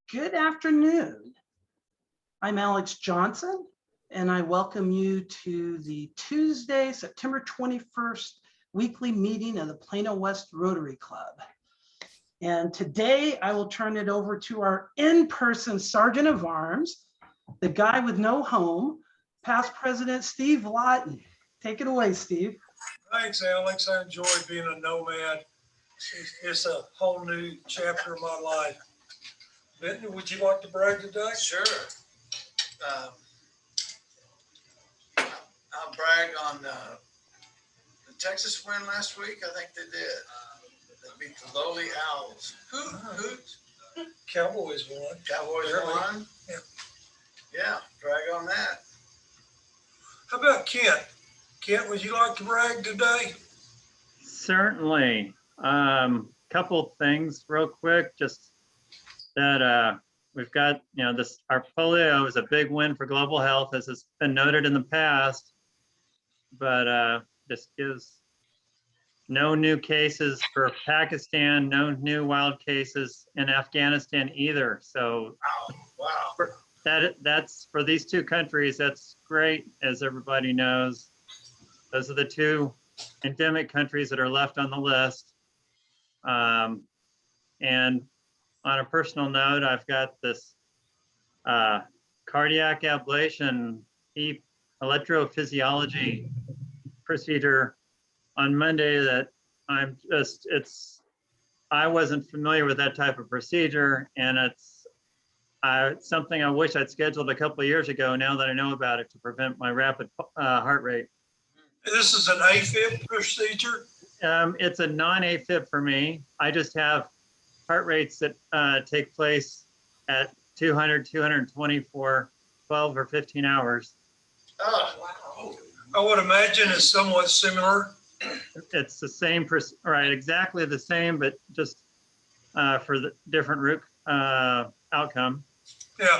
Good afternoon. I'm Alex Johnson, and I welcome you to the Tuesday, September 21st weekly meeting of the Plano West Rotary Club. And today I will turn it over to our in-person Sergeant of Arms, the guy with no home, past President Steve Lawton. Take it away, Steve. Thanks, Alex. I enjoy being a nomad. It's a whole new chapter of my life. Benton, would you like to brag today? Sure. I'll brag on the Texas win last week. I think they did. They beat the lowly Owls. Hoot. Cowboys won. Cowboys won. Yeah, brag on that. How about Kent? Kent, would you like to brag today? Certainly. Couple things real quick, just that we've got, our polio is a big win for global health, as has been noted in the past, but this gives no new cases for Pakistan, no new wild cases in Afghanistan either. So Wow. that's for these two countries, that's great, as everybody knows. Those are the two endemic countries that are left on the list. And on a personal note, I've got this cardiac ablation, electrophysiology procedure on Monday that I wasn't familiar with that type of procedure, and it's something I wish I'd scheduled a couple of years ago now that I know about it, to prevent my rapid heart rate. This is an AFib procedure? It's a non-AFib for me. I just have heart rates that take place at 200, 220 for 12 or 15 hours. Oh, wow. I would imagine it's somewhat similar. It's the same, right, exactly the same, but just for the different root outcome,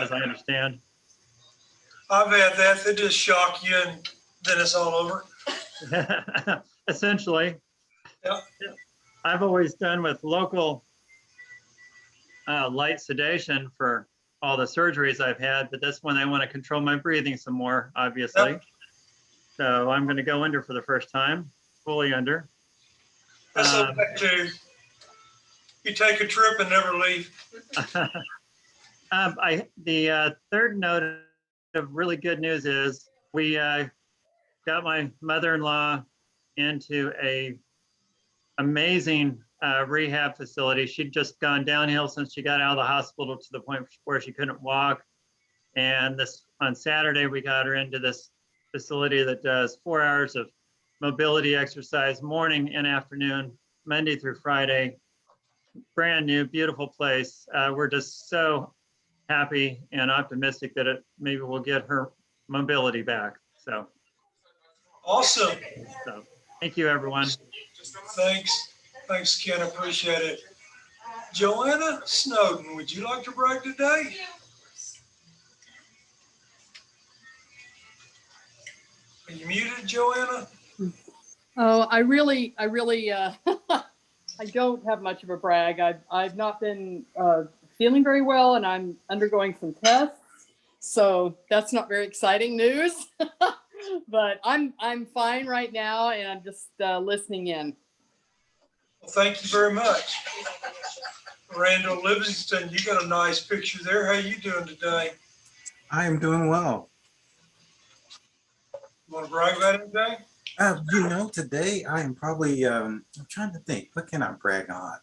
as I understand. I've had that. They just shock you and then it's all over. Essentially. Yeah. I've always done with local light sedation for all the surgeries I've had, but this one I want to control my breathing some more, obviously. Yep. So I'm going to go under for the first time, fully under. That's okay too. You take a trip and never leave. The third note of really good news is we got my mother-in-law into a amazing rehab facility. She'd just gone downhill since she got out of the hospital, to the point where she couldn't walk. And on Saturday, we got her into this facility that does 4 hours of mobility exercise, morning and afternoon, Monday through Friday. Brand new, beautiful place. We're just so happy and optimistic that maybe we'll get her mobility back. So Awesome. So thank you, everyone. Thanks, Ken. I appreciate it. Joanna Snowden, would you like to brag today? Are you muted, Joanna? Oh, I really, I don't have much of a brag. I've not been feeling very well, and I'm undergoing some tests, so that's not very exciting news. But I'm fine right now, and I'm just listening in. Well, thank you very much. Randall Livingston, you got a nice picture there. How you doing today? I am doing well. You want to brag about it today? Today I am probably, I'm trying to think, what can I brag on?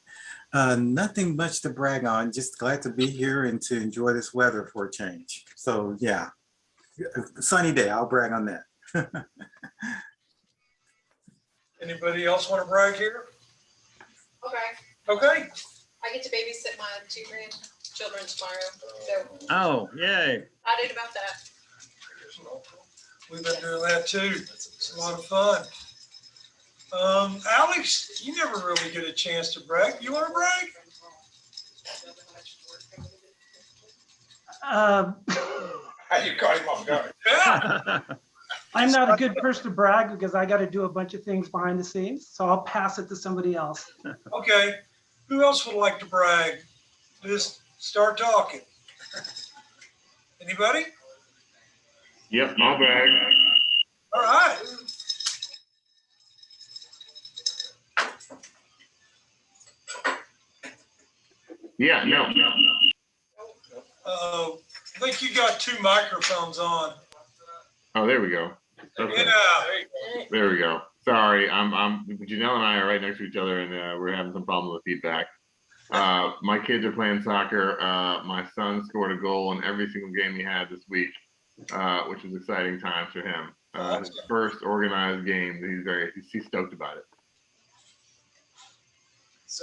Nothing much to brag on, just glad to be here and to enjoy this weather for a change. So yeah, sunny day, I'll brag on that. Anybody else want to brag here? Okay. I get to babysit my 2 grandchildren tomorrow. So Oh, yay. excited about that. We've been doing that too. It's a lot of fun. Alex, you never really get a chance to brag. You want to brag? You caught him off guard. Yeah. I'm not a good person to brag because I got to do a bunch of things behind the scenes, so I'll pass it to somebody else. Okay. Who else would like to brag? Just start talking. Anybody? Yep, I'll brag. All right. Yeah, no. I think you got two microphones on. Oh, there we go. Okay. Yeah. There we go. Sorry, Janelle and I are right next to each other, and we're having some problems with feedback. My kids are playing soccer. My son scored a goal in every single game he had this week, which was exciting times for him. His first organized game. He's stoked about it.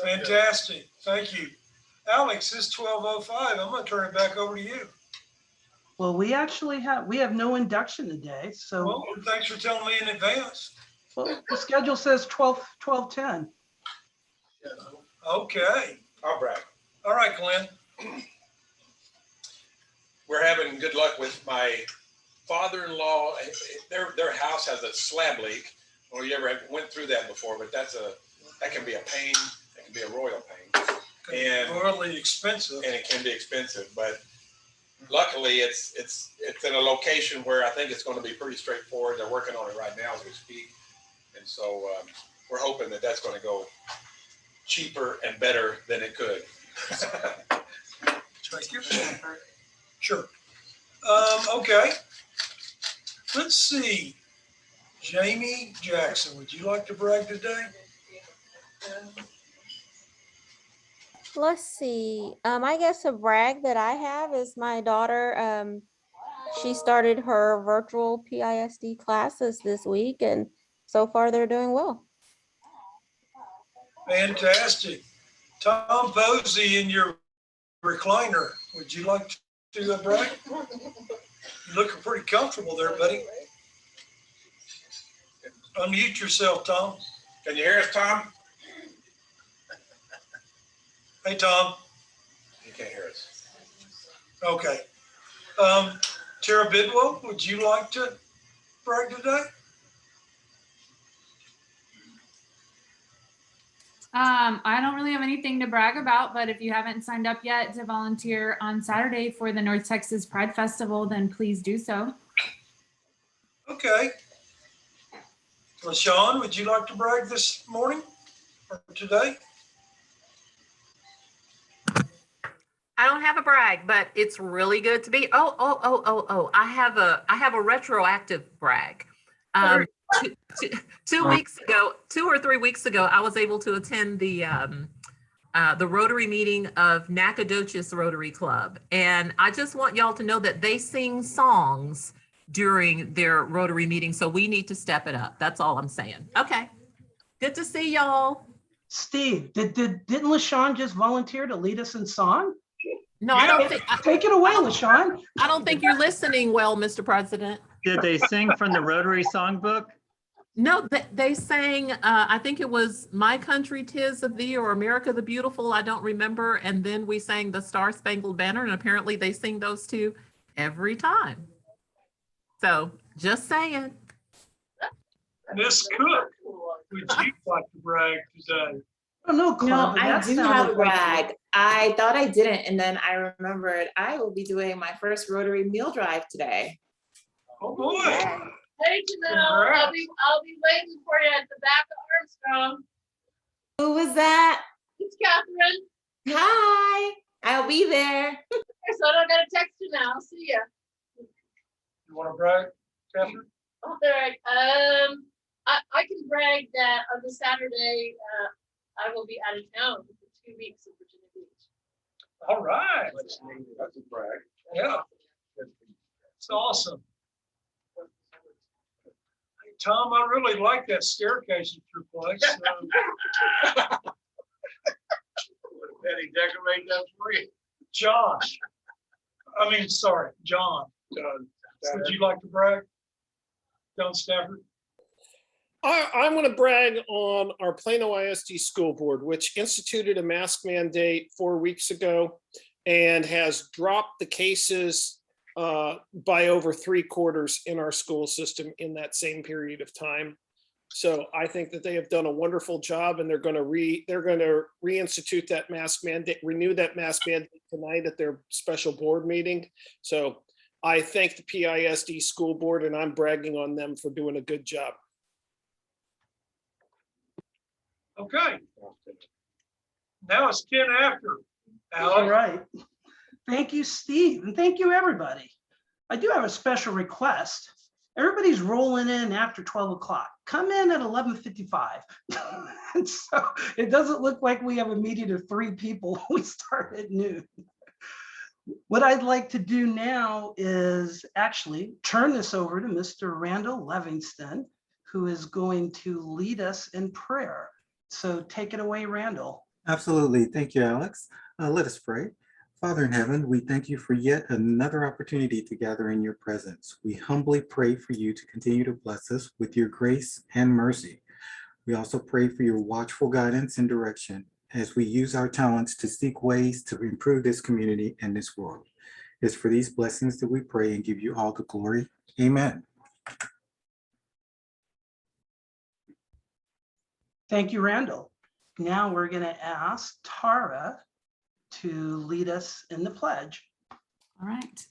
Fantastic. Thank you. Alex, it's 12:05. I'm going to turn it back over to you. Well, we have no induction today, so Well, thanks for telling me in advance. well, the schedule says 12:10. Okay. I'll brag. All right, Glenn. We're having good luck with my father-in-law. Their house has a slab leak. Well, you ever went through that before, but that can be a pain. That can be a royal pain. And Royally expensive. and it can be expensive, but luckily it's in a location where I think it's going to be pretty straightforward. They're working on it right now as we speak, and so we're hoping that that's going to go cheaper and better than it could. Sure. Okay. Let's see. Jamie Jackson, would you like to brag today? Let's see. I guess a brag that I have is my daughter. She started her virtual PISD classes this week, and so far they're doing well. Fantastic. Tom Posey in your recliner, would you like to brag? You're looking pretty comfortable there, buddy. Unmute yourself, Tom. Can you hear us, Tom? Hey, Tom. You can't hear us. Okay. Tara Bidwell, would you like to brag today? I don't really have anything to brag about, but if you haven't signed up yet to volunteer on Saturday for the North Texas Pride Festival, then please do so. Okay. LaShawn, would you like to brag this morning or today? I don't have a brag, but it's really good to be. I have a retroactive brag. 2 weeks ago, 2 or 3 weeks ago, I was able to attend the Rotary meeting of Nacogdoches Rotary Club, and I just want y'all to know that they sing songs during their Rotary meeting, so we need to step it up. That's all I'm saying. Okay, good to see y'all. Steve, didn't LaShawn just volunteer to lead us in song? No, I don't think. Take it away, LaShawn. I don't think you're listening well, Mr. President. Did they sing from the Rotary songbook? No, they sang, I think it was My Country 'Tis of Thee or America the Beautiful, I don't remember. And then we sang the Star Spangled Banner, and apparently they sing those two every time. So just saying. Miss Cook, would you like to brag today? I don't know, No, Club, but I that do sounded have a like- brag. I thought I didn't, and then I remembered I will be doing my first Rotary meal drive today. Oh, boy. Hey, Janelle, I'll be waiting for you at the back of Armstrong. Who was that? It's Catherine. Hi, I'll be there. So I don't gotta text you now. See ya. You want to brag, Catherine? All right. I can brag that on the Saturday, I will be out of town for 2 weeks in Virginia Beach. All right. That's a brag. Yeah. It's awesome. Hey, Tom, I really like that staircase at your place. Betty, decorate that for you. John. Would you like to brag? John Stafford? I'm going to brag on our Plano ISD School Board, which instituted a mask mandate 4 weeks ago and has dropped the cases by over 3/4 in our school system in that same period of time. So I think that they have done a wonderful job, and they're going to reinstitute that mask mandate, renew that mask mandate tonight at their special board meeting. So I thank the PISD school board, and I'm bragging on them for doing a good job. Okay. Now it's 10 after. All Alex, right. Thank you, Steve, and thank you, everybody. I do have a special request. Everybody's rolling in after 12 o'clock. Come in at 11:55. And so it doesn't look like we have a meeting of 3 people. We start at noon. What I'd like to do now is actually turn this over to Mr. Randall Livingston, who is going to lead us in prayer. So take it away, Randall. Absolutely. Thank you, Alex. Let us pray. Father in heaven, we thank you for yet another opportunity to gather in your presence. We humbly pray for you to continue to bless us with your grace and mercy. We also pray for your watchful guidance and direction as we use our talents to seek ways to improve this community and this world. It's for these blessings that we pray and give you all the glory. Amen. Thank you, Randall. Now we're going to ask Tara to lead us in the pledge. All right.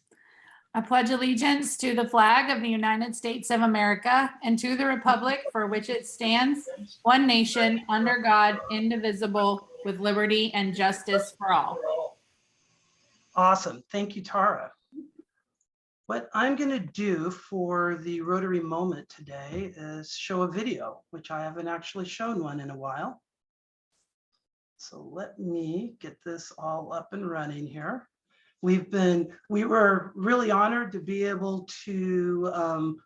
I pledge allegiance to the flag of the United States of America and to the republic for which it stands, one nation, under God, indivisible, with liberty and justice for all. Awesome. Thank you, Tara. What I'm going to do for the Rotary moment today is show a video, which I haven't actually shown one in a while. So let me get this all up and running here. We were really honored to be able to,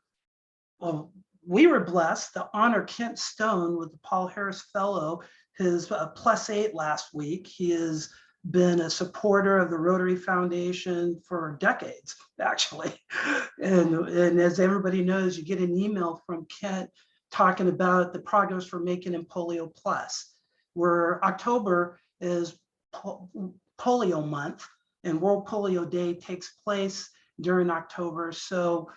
we were blessed to honor Kent Stone with the Paul Harris Fellow, his +8 last week. He has been a supporter of the Rotary Foundation for decades, actually. And as everybody knows, you get an email from Kent talking about the progress we're making in Polio Plus, where October is Polio Month and World Polio Day takes place during October. So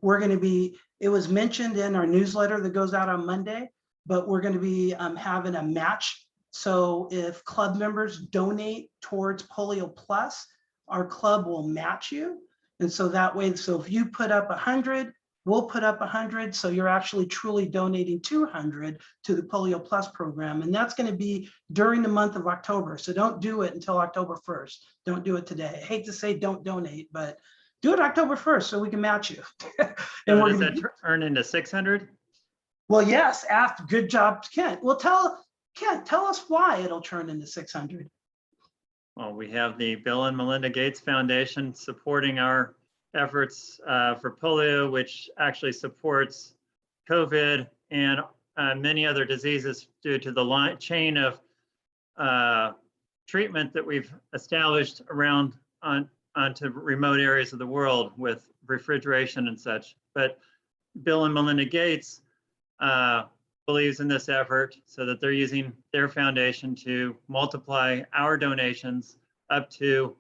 we're going to be, it was mentioned in our newsletter that goes out on Monday, but we're going to be having a match. So if club members donate towards Polio Plus, our club will match you. And so that way, so if you put up 100, we'll put up 100. So you're actually truly donating 200 to the Polio Plus program. And that's going to be during the month of October. So don't do it until October 1st. Don't do it today. I hate to say don't donate, but do it October 1st so we can match you. And Does that turn into 600? Well, yes, after, good job, Kent. Well, Kent, tell us why it'll turn into 600. Well, we have the Bill and Melinda Gates Foundation supporting our efforts for polio, which actually supports COVID and many other diseases due to the chain of treatment that we've established around onto remote areas of the world with refrigeration and such. But Bill and Melinda Gates believes in this effort so that they're using their foundation to multiply our donations up to,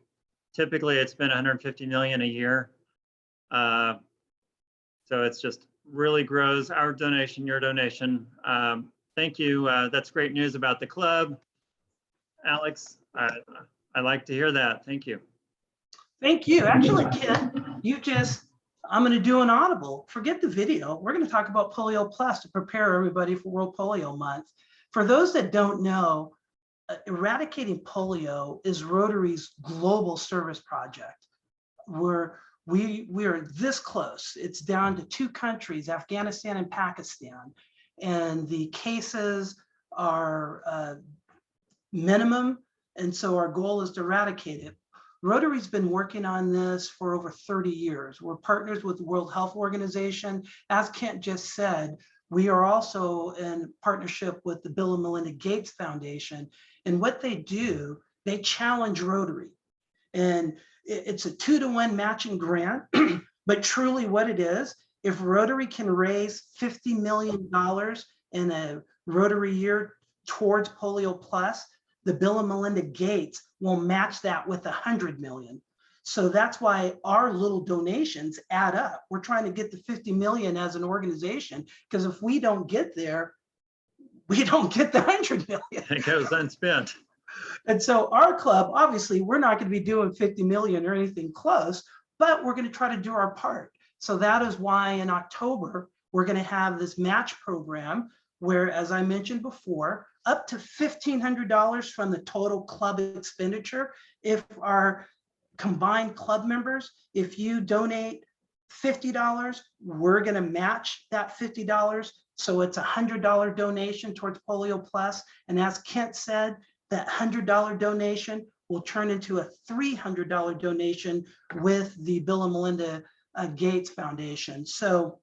typically it's been 150 million a year. So it's just really grows our donation, your donation. Thank you. That's great news about the club. Alex, I like to hear that. Thank you. Thank you. Actually, Ken, I'm going to do an audible. Forget the video. We're going to talk about Polio Plus to prepare everybody for World Polio Month. For those that don't know, eradicating polio is Rotary's global service project. We are this close. It's down to 2 countries, Afghanistan and Pakistan, and the cases are minimum. And so our goal is to eradicate it. Rotary's been working on this for over 30 years. We're partners with the World Health Organization. As Kent just said, we are also in partnership with the Bill and Melinda Gates Foundation. And what they do, they challenge Rotary. And it's a 2-to-1 matching grant, but truly what it is, if Rotary can raise $50 million in a Rotary year towards Polio Plus, the Bill and Melinda Gates will match that with 100 million. So that's why our little donations add up. We're trying to get the 50 million as an organization, because if we don't get there, we don't get the 100 million. It goes unspent. And so our club, obviously, we're not going to be doing 50 million or anything close, but we're going to try to do our part. So that is why in October, we're going to have this match program where, as I mentioned before, up to $1,500 from the total club expenditure. If our combined club members, if you donate $50, we're going to match that $50. So it's a $100 donation towards Polio Plus. And as Kent said, that $100 donation will turn into a $300 donation with the Bill and Melinda Gates Foundation. So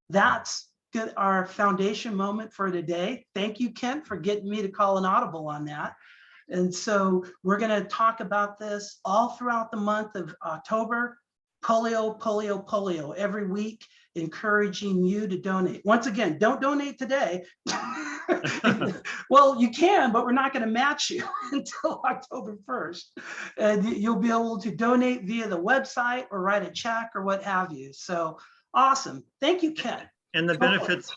that's good, our foundation moment for today. Thank you, Kent, for getting me to call an audible on that. And so we're going to talk about this all throughout the month of October. Polio, polio, polio, every week, encouraging you to donate. Once again, don't donate today. Well, you can, but we're not going to match you until October 1st. And you'll be able to donate via the website or write a check or what have you. So awesome. Thank you, Ken. And the benefits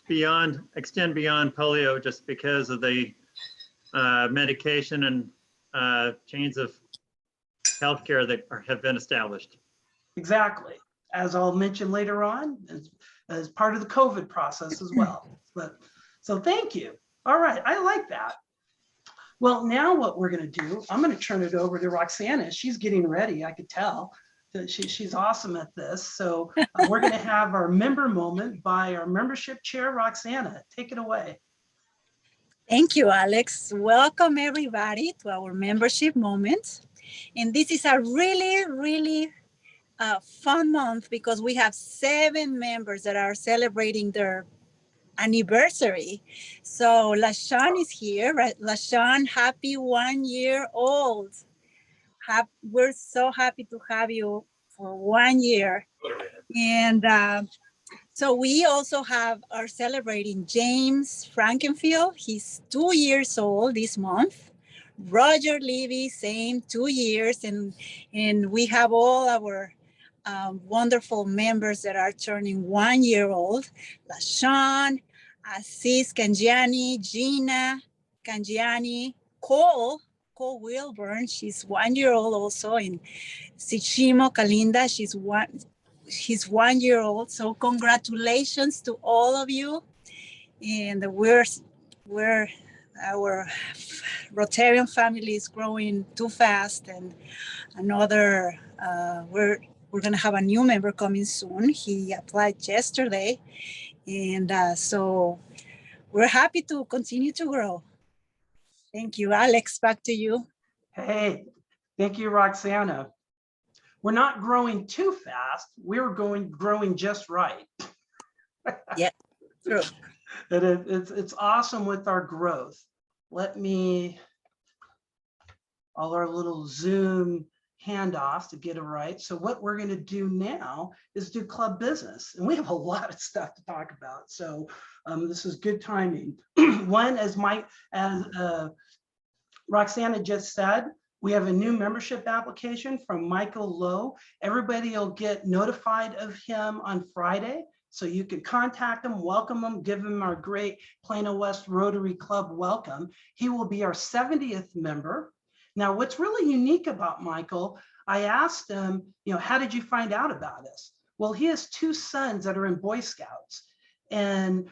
extend beyond polio just because of the medication and chains of healthcare that have been established. Exactly. As I'll mention later on, as part of the COVID process as well. But so thank you. All right, I like that. Well, now what we're going to do, I'm going to turn it over to Roxana. She's getting ready. I could tell that she's awesome at this. So we're going to have our member moment by our membership chair, Roxana. Take it away. Thank you, Alex. Welcome everybody to our membership moment. And this is a really fun month because we have 7 members that are celebrating their anniversary. So LaShawn is here, right? LaShawn, happy 1 year old. We're so happy to have you for 1 year. And so we also are celebrating James Frankenfield. He's 2 years old this month. Roger Levy, same 2 years. And we have all our wonderful members that are turning 1 year old. LaShawn, Assis Cangiani, Gina Cangiani, Cole Wilburn, she's 1 year old also, and Sichimo Kalinda, he's 1 year old. So congratulations to all of you. And our Rotarian family is growing too fast, and another, we're going to have a new member coming soon. He applied yesterday. And so we're happy to continue to grow. Thank you, Alex. Back to you. Hey, thank you, Roxana. We're not growing too fast. We're growing just right. Yeah, true. It's awesome with our growth. All our little Zoom handoffs to get it right. So what we're going to do now is do club business, and we have a lot of stuff to talk about. So this is good timing. One, as Roxana just said, we have a new membership application from Michael Lowe. Everybody will get notified of him on Friday. So you can contact him, welcome him, give him our great Plano West Rotary Club welcome. He will be our 70th member. Now, what's really unique about Michael, I asked him, how did you find out about us? Well, he has 2 sons that are in Boy Scouts, and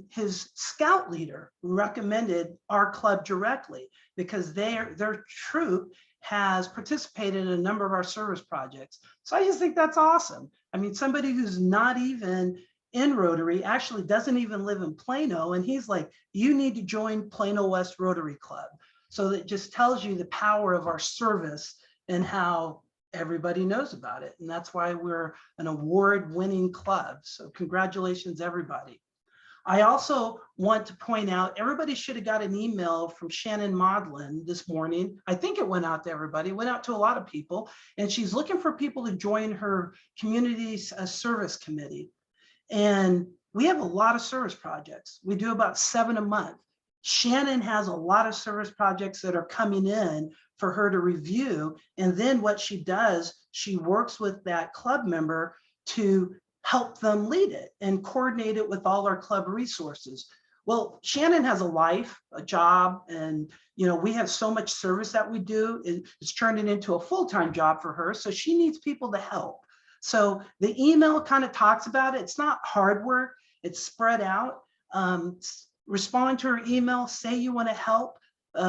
his scout leader recommended our club directly because their troop has participated in a number of our service projects. So I just think that's awesome. I mean, somebody who's not even in Rotary actually doesn't even live in Plano, and he's like, you need to join Plano West Rotary Club. So that just tells you the power of our service and how everybody knows about it. And that's why we're an award-winning club. So congratulations, everybody. I also want to point out, everybody should have got an email from Shannon Modlin this morning. I think it went out to everybody, it went out to a lot of people, and she's looking for people to join her community service committee. And we have a lot of service projects. We do about 7 a month. Shannon has a lot of service projects that are coming in for her to review. And then what she does, she works with that club member to help them lead it and coordinate it with all our club resources. Well, Shannon has a life, a job, and we have so much service that we do. It's turned it into a full-time job for her. So she needs people to help. So the email kind of talks about it. It's not hard work. It's spread out. Respond to her email, say you want to help,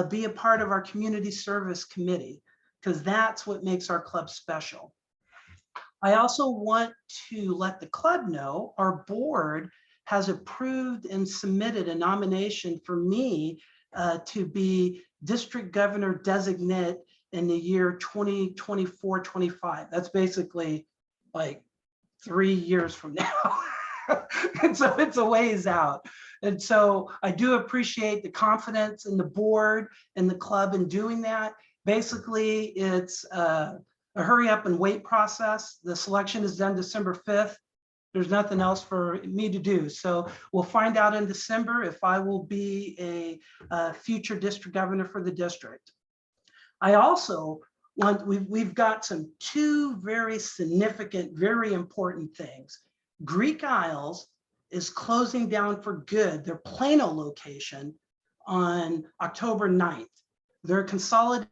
be a part of our community service committee, because that's what makes our club special. I also want to let the club know our board has approved and submitted a nomination for me to be district governor designate in the year 2024-25. That's basically like 3 years from now. And so it's a ways out. And so I do appreciate the confidence in the board and the club in doing that. Basically, it's a hurry up and wait process. The selection is done December 5th. There's nothing else for me to do. So we'll find out in December if I will be a future district governor for the district. I also want, we've got two very significant, very important things. Greek Isles is closing down for good their Plano location on October 9th. They're consolidating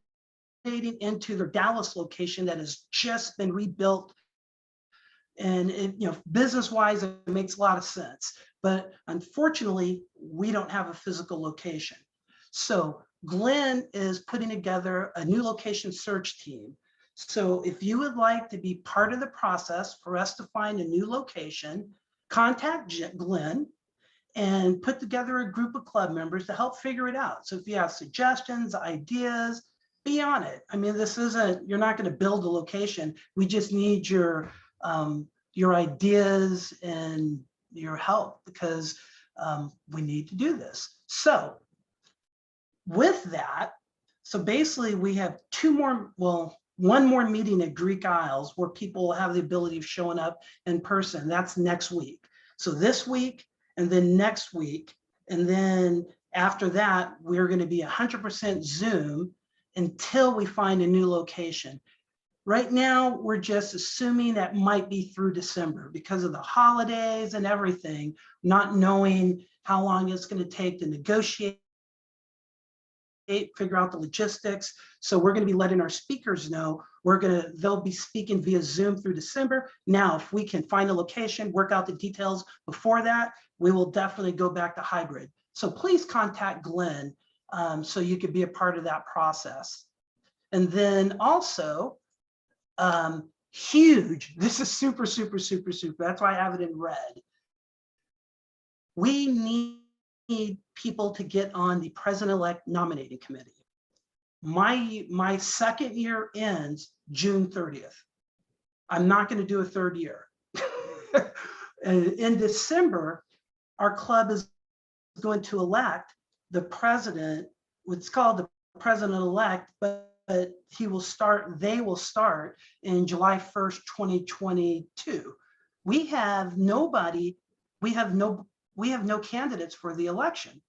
into their Dallas location that has just been rebuilt. And business-wise, it makes a lot of sense. But unfortunately, we don't have a physical location. So Glenn is putting together a new location search team. So if you would like to be part of the process for us to find a new location, contact Glenn and put together a group of club members to help figure it out. So if you have suggestions, ideas, be on it. I mean, this isn't, you're not going to build a location. We just need your ideas and your help, because we need to do this. So with that, so basically we have one more meeting at Greek Isles where people will have the ability of showing up in person. That's next week. So this week and then next week. And then after that, we're going to be 100% Zoom until we find a new location. Right now, we're just assuming that might be through December because of the holidays and everything, not knowing how long it's going to take to negotiate, figure out the logistics. So we're going to be letting our speakers know they'll be speaking via Zoom through December. Now, if we can find a location, work out the details before that, we will definitely go back to hybrid. So please contact Glenn so you could be a part of that process. And then also, huge, this is super, super, super, super. That's why I have it in red. We need people to get on the president-elect nominating committee. My second year ends June 30th. I'm not going to do a third year. And in December, our club is going to elect the president, what's called the president-elect, but they will start in July 1st, 2022. We have no candidates for the election.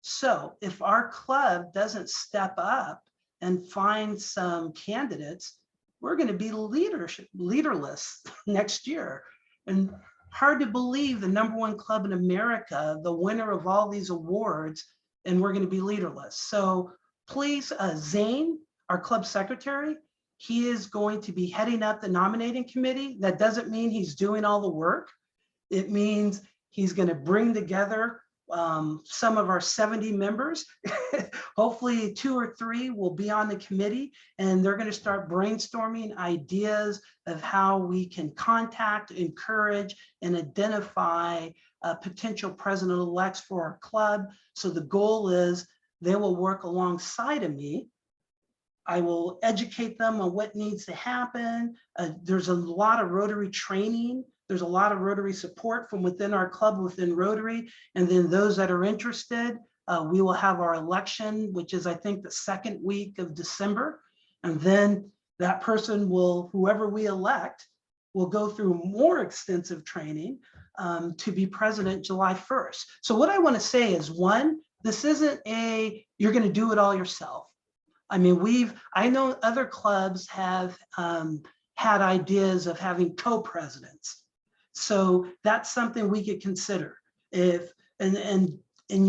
So if our club doesn't step up and find some candidates, we're going to be leaderless next year. And hard to believe the #1 club in America, the winner of all these awards, and we're going to be leaderless. So please, Zane, our club secretary, he is going to be heading up the nominating committee. That doesn't mean he's doing all the work. It means he's going to bring together some of our 70 members. Hopefully 2 or 3 will be on the committee, and they're going to start brainstorming ideas of how we can contact, encourage, and identify potential president-elects for our club. So the goal is they will work alongside of me. I will educate them on what needs to happen. There's a lot of Rotary training. There's a lot of Rotary support from within our club, within Rotary. And then those that are interested, we will have our election, which is, I think, the second week of December. And then that person will, whoever we elect, will go through more extensive training to be president July 1st. So what I want to say is, one, this isn't you're going to do it all yourself. I mean, I know other clubs have had ideas of having co-presidents. So that's something we could consider. And And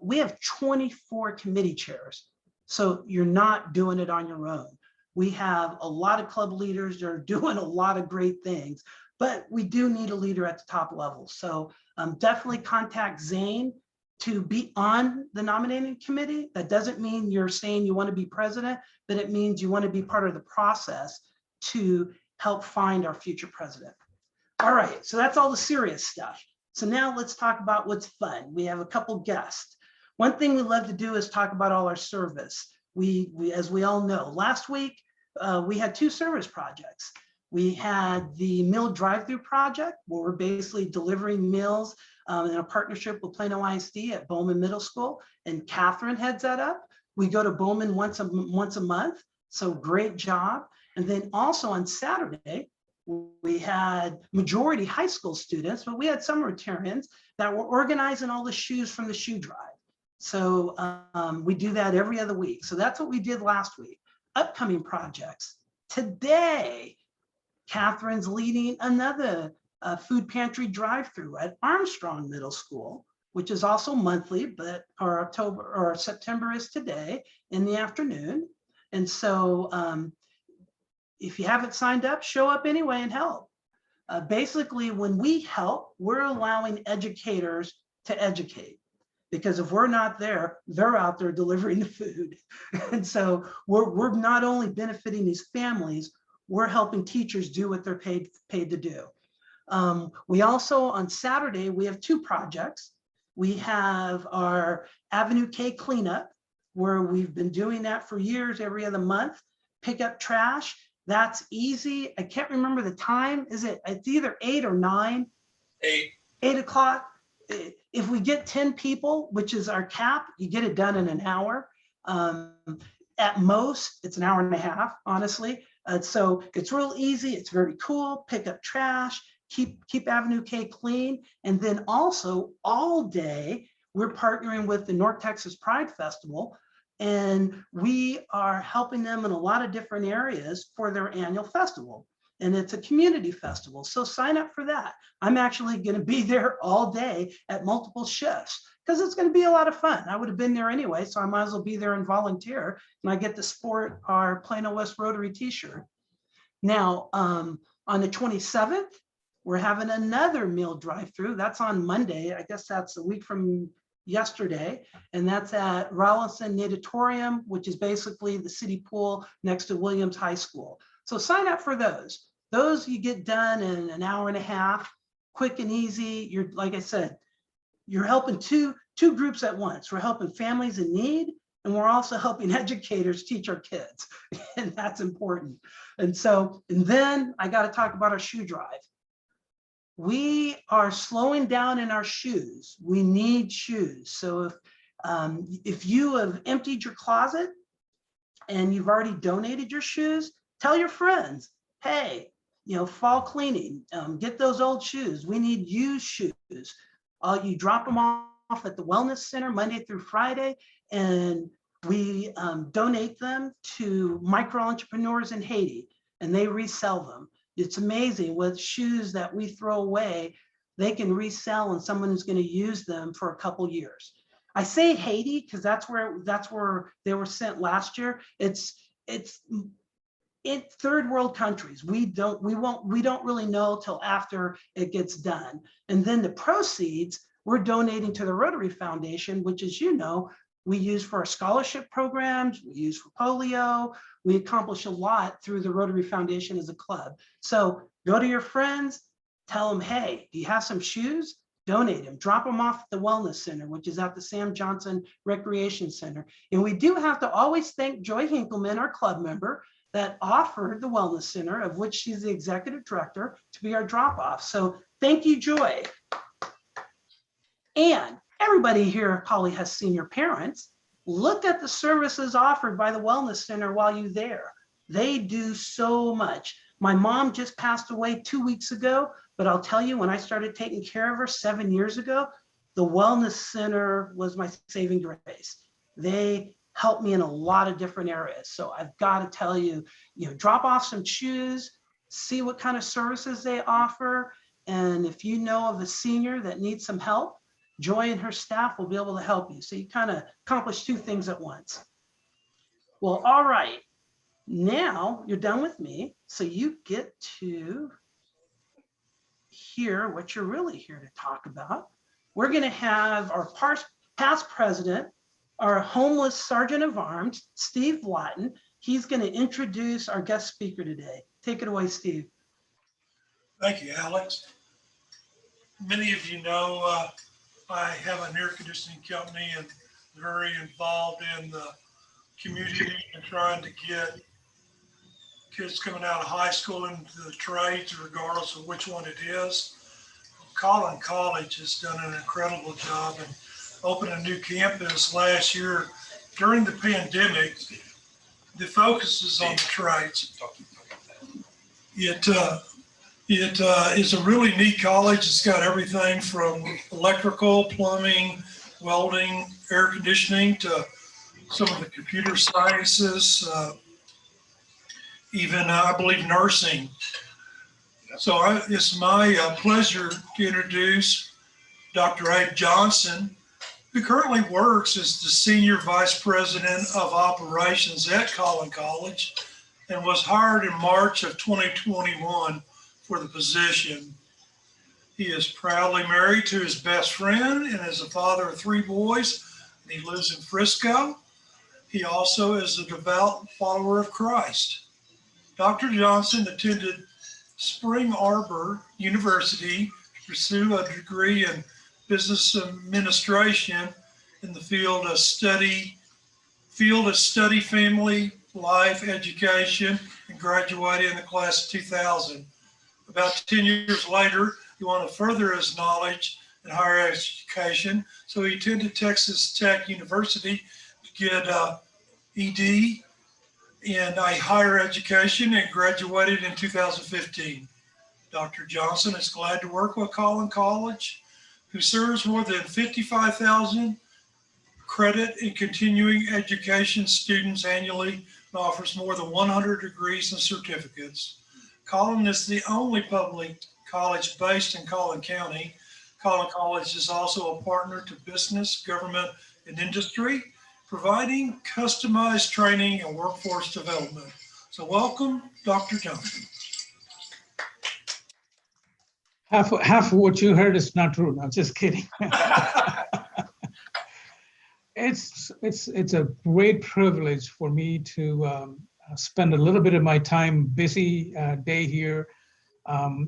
we have 24 committee chairs. So you're not doing it on your own. We have a lot of club leaders that are doing a lot of great things, but we do need a leader at the top level. So definitely contact Zane to be on the nominating committee. That doesn't mean you're saying you want to be president, but it means you want to be part of the process to help find our future president. All right, so that's all the serious stuff. So now let's talk about what's fun. We have a couple guests. One thing we love to do is talk about all our service. We as we all know, last week we had 2 service projects. We had the meal drive-through project, where we're basically delivering meals in a partnership with Plano ISD at Bowman Middle School, and Catherine heads that up. We go to Bowman once a month, so great job. And then also on Saturday, we had majority high school students, but we had some Rotarians that were organizing all the shoes from the shoe drive. So we do that every other week. So that's what we did last week. Upcoming projects. Today, Catherine's leading another food pantry drive-through at Armstrong Middle School, which is also monthly, but our September is today in the afternoon. And so if you haven't signed up, show up anyway and help. Basically, when we help, we're allowing educators to educate. Because if we're not there, they're out there delivering the food. And so we're not only benefiting these families, we're helping teachers do what they're paid to do. We also, on Saturday, we have 2 projects. We have our Avenue K cleanup, where we've been doing that for years, every other month. Pick up trash. That's easy. I can't remember the time. It's either 8 or 9? 8 o'clock. If we get 10 people, which is our cap, you get it done in an hour. At most, it's an hour and a half, honestly. So it's real easy. It's very cool. Pick up trash, keep Avenue K clean. And then also all day, we're partnering with the North Texas Pride Festival, and we are helping them in a lot of different areas for their annual festival. And it's a community festival, so sign up for that. I'm actually going to be there all day at multiple shifts because it's going to be a lot of fun. I would have been there anyway, so I might as well be there and volunteer, and I get to sport our Plano West Rotary t-shirt. Now, on the 27th, we're having another meal drive-through. That's on Monday. I guess that's a week from yesterday, and that's at Rollinson Natatorium, which is basically the city pool next to Williams High School. So sign up for those. Those you get done in an hour and a half, quick and easy. You're, like I said, you're helping two groups at once. We're helping families in need, and we're also helping educators teach our kids, and that's important. And then I got to talk about our shoe drive. We are slowing down in our shoes. We need shoes. So if you have emptied your closet and you've already donated your shoes, tell your friends, hey, fall cleaning, get those old shoes. We need used shoes. You drop them off at the Wellness Center Monday through Friday, and we donate them to micro entrepreneurs in Haiti, and they resell them. It's amazing with shoes that we throw away, they can resell, and someone is going to use them for a couple years. I say Haiti because that's where they were sent last year. It's in third world countries. We don't really know till after it gets done. And then the proceeds we're donating to the Rotary Foundation, which, as you know, we use for our scholarship programs, we use for polio. We accomplish a lot through the Rotary Foundation as a club. So go to your friends, tell them, hey, do you have some shoes? Donate them, drop them off at the Wellness Center, which is at the Sam Johnson Recreation Center. And we do have to always thank Joy Hinkleman, our club member, that offered the Wellness Center, of which she's the executive director, to be our drop-off. So thank you, Joy. And everybody here probably has senior parents. Look at the services offered by the Wellness Center while you're there. They do so much. My mom just passed away 2 weeks ago, but I'll tell you, when I started taking care of her 7 years ago, the Wellness Center was my saving grace. They helped me in a lot of different areas. So I've got to tell you, drop off some shoes, see what kind of services they offer. And if you know of a senior that needs some help, Joy and her staff will be able to help you. So you kind of accomplish two things at once. Well, all right. Now you're done with me. So you get to hear what you're really here to talk about. We're going to have our past president, our homeless sergeant of arms, Steve Lawton. He's going to introduce our guest speaker today. Take it away, Steve. Thank you, Alex. Many of you know I have an air conditioning company and very involved in the community and trying to get kids coming out of high school into the trades, regardless of which one it is. Collin College has done an incredible job and opened a new campus last year during the pandemic. The focus is on the trades. It is a really neat college. It's got everything from electrical, plumbing, welding, air conditioning to some of the computer sciences, even I believe nursing. So it's my pleasure to introduce Dr. Abe Johnson, who currently works as the Senior Vice President of Operations at Collin College and was hired in March of 2021 for the position. He is proudly married to his best friend and is a father of 3 boys, and he lives in Frisco. He also is a devout follower of Christ. Dr. Johnson attended Spring Arbor University to pursue a degree in business administration in the field of study, family, life, education, and graduated in the class of 2000. About 10 years later, he wanted to further his knowledge in higher education, so he attended Texas Tech University to get ED in a higher education and graduated in 2015. Dr. Johnson is glad to work with Collin College, who serves more than 55,000 credit and continuing education students annually and offers more than 100 degrees and certificates. Collin is the only public college based in Collin County. Collin College is also a partner to business, government, and industry, providing customized training and workforce development. So welcome, Dr. Johnson. Half of what you heard is not true. No, just kidding. It's a great privilege for me to spend a little bit of my time, busy day here.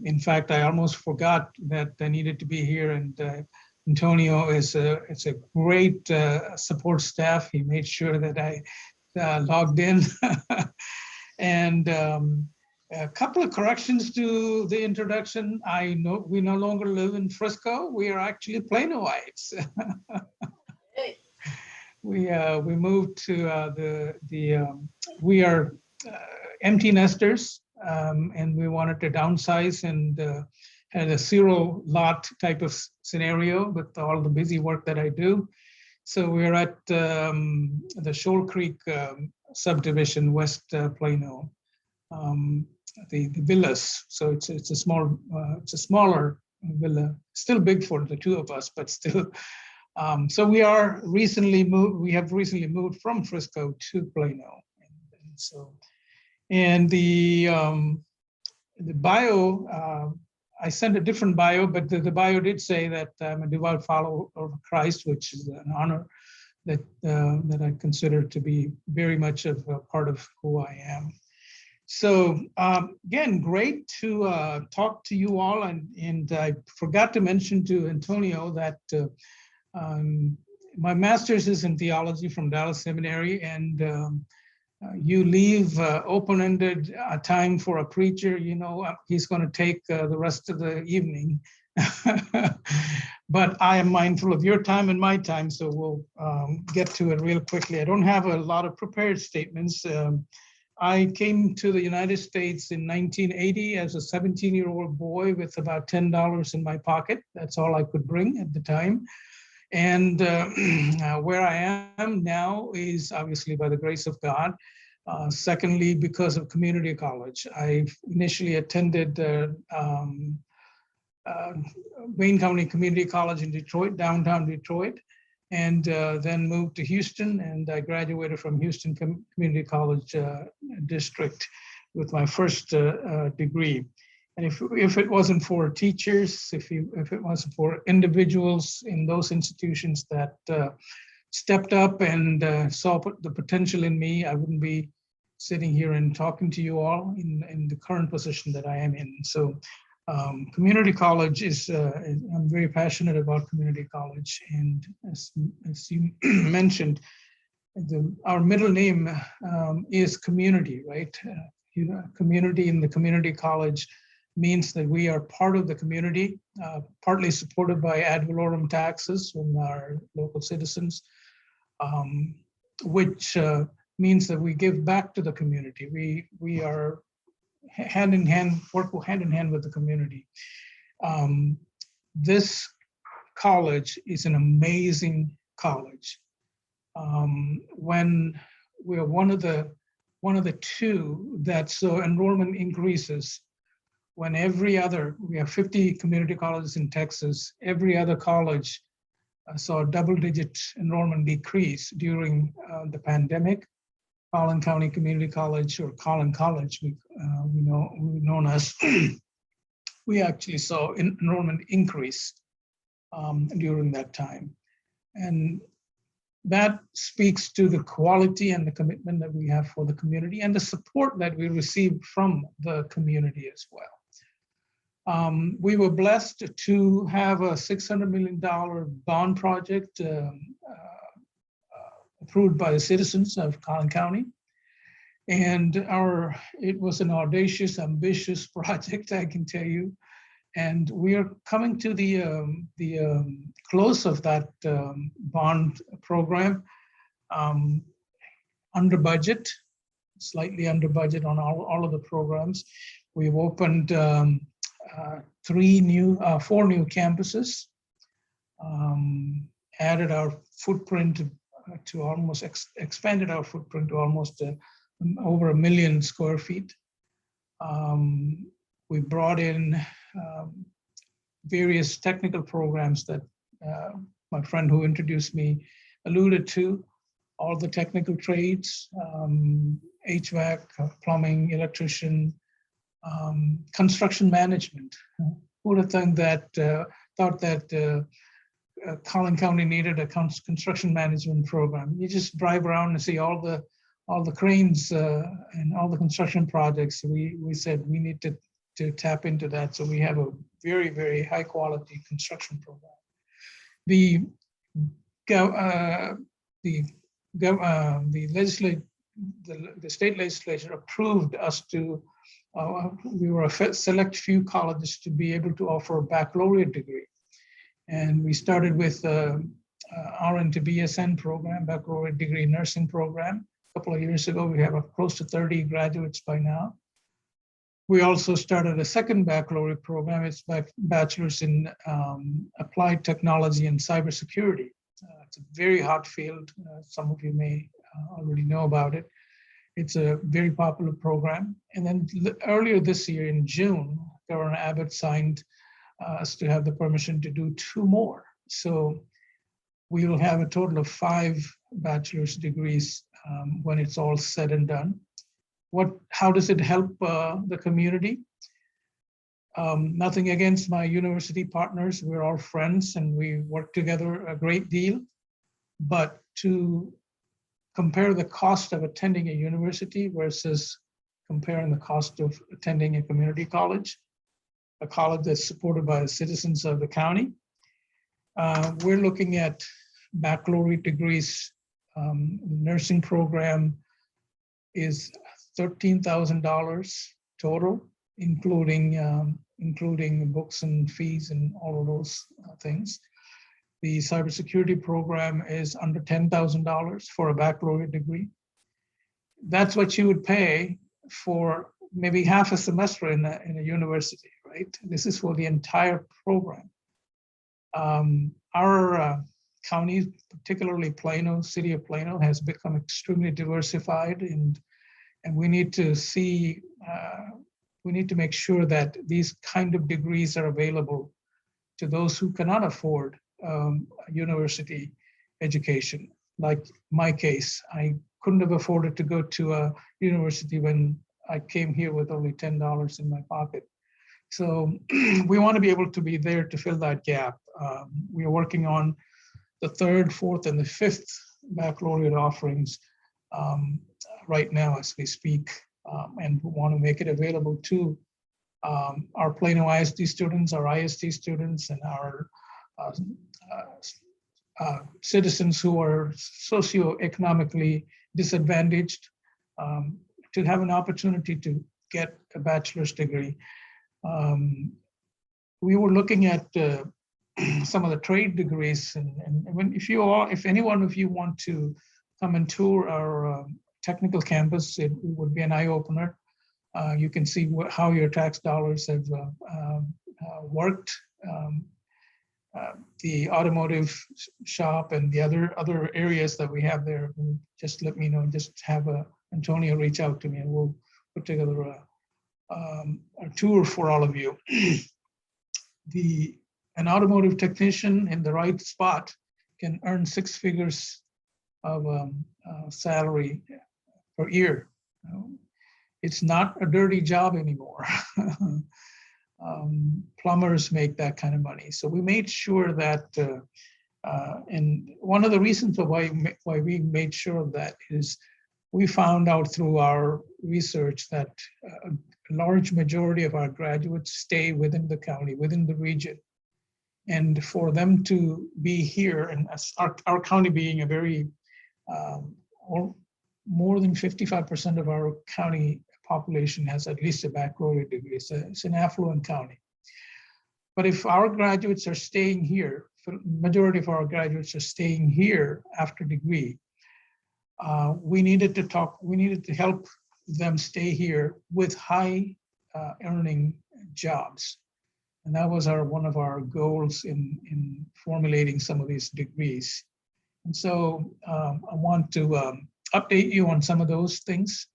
In fact, I almost forgot that I needed to be here, and Antonio it's a great support staff. He made sure that I logged in. And a couple of corrections to the introduction. I know we no longer live in Frisco. We are actually Planoites. We moved to we are empty nesters, and we wanted to downsize and had a 0 lot type of scenario with all the busy work that I do. So we're at the Shoal Creek subdivision, West Plano, the villas. So it's a smaller villa, still big for the 2 of us, but still. So we have recently moved from Frisco to Plano. And the bio, I sent a different bio, but the bio did say that I'm a devout follower of Christ, which is an honor that I consider to be very much of a part of who I am. So again, great to talk to you all. And I forgot to mention to Antonio that my master's is in theology from Dallas Seminary, and you leave open-ended time for a preacher, you know, he's going to take the rest of the evening. But I am mindful of your time and my time, so we'll get to it real quickly. I don't have a lot of prepared statements. I came to the United States in 1980 as a 17-year-old boy with about $10 in my pocket. That's all I could bring at the time. And where I am now is obviously by the grace of God. Secondly, because of community college. I initially attended Wayne County Community College in Detroit, downtown Detroit, and then moved to Houston, and I graduated from Houston Community College District with my first degree. And if it wasn't for teachers, if it wasn't for individuals in those institutions that stepped up and saw the potential in me, I wouldn't be sitting here and talking to you all in the current position that I am in. So community college is, I'm very passionate about community college. And as you mentioned, our middle name is community, right? Community in the community college means that we are part of the community, partly supported by ad valorem taxes from our local citizens, which means that we give back to the community. We are hand in hand, work hand in hand with the community. This college is an amazing college. When we're one of the two that saw enrollment increases, when we have 50 community colleges in Texas, every other college saw a double-digit enrollment decrease during the pandemic. Collin County Community College, or Collin College, we're known as, we actually saw enrollment increase during that time. And that speaks to the quality and the commitment that we have for the community and the support that we receive from the community as well. We were blessed to have a $600 million bond project approved by the citizens of Collin County. And it was an audacious, ambitious project, I can tell you. And we are coming to the close of that bond program, under budget, slightly under budget on all of the programs. We've opened 4 new campuses, added our footprint to almost expanded our footprint to almost over 1 million square feet. We brought in various technical programs that my friend who introduced me alluded to, all the technical trades, HVAC, plumbing, electrician, construction management. Who would have thought that Collin County needed a construction management program? You just drive around and see all the cranes and all the construction projects. We said we need to tap into that. So we have a very, very high quality construction program. The state legislature approved us to, we were a select few colleges to be able to offer a baccalaureate degree. And we started with RN to BSN program, baccalaureate degree nursing program. A couple of years ago, we have close to 30 graduates by now. We also started a second baccalaureate program. It's bachelor's in applied technology and cybersecurity. It's a very hot field. Some of you may already know about it. It's a very popular program. And then earlier this year in June, Governor Abbott signed us to have the permission to do 2 more. So we will have a total of 5 bachelor's degrees when it's all said and done. How does it help the community? Nothing against my university partners. We're all friends and we work together a great deal. But to compare the cost of attending a university versus comparing the cost of attending a community college, a college that's supported by the citizens of the county, we're looking at baccalaureate degrees. Nursing program is $13,000 total, including books and fees and all of those things. The cybersecurity program is under $10,000 for a baccalaureate degree. That's what you would pay for maybe half a semester in a university, right? This is for the entire program. Our county, particularly Plano, city of Plano, has become extremely diversified, and we need to see we need to make sure that these kind of degrees are available to those who cannot afford university education. Like my case, I couldn't have afforded to go to a university when I came here with only $10 in my pocket. So we want to be able to be there to fill that gap. We are working on the 3rd, 4th, and the 5th baccalaureate offerings right now as we speak, and we want to make it available to our Plano ISD students, our ISD students, and our citizens who are socioeconomically disadvantaged to have an opportunity to get a bachelor's degree. We were looking at some of the trade degrees, and if any one of you want to come and tour our technical campus, it would be an eye-opener. You can see how your tax dollars have worked. The automotive shop and the other areas that we have there, just let me know. Just have Antonio reach out to me, and we'll put together a tour for all of you. An automotive technician in the right spot can earn 6 figures of salary per year. It's not a dirty job anymore. Plumbers make that kind of money. So we made sure that, and one of the reasons why we made sure of that is we found out through our research that a large majority of our graduates stay within the county, within the region. And for them to be here, and our county being a very, or more than 55% of our county population has at least a baccalaureate degree. It's an affluent county. But if our graduates are staying here, majority of our graduates are staying here after degree, we needed to help them stay here with high earning jobs. And that was one of our goals in formulating some of these degrees. And so I want to update you on some of those things.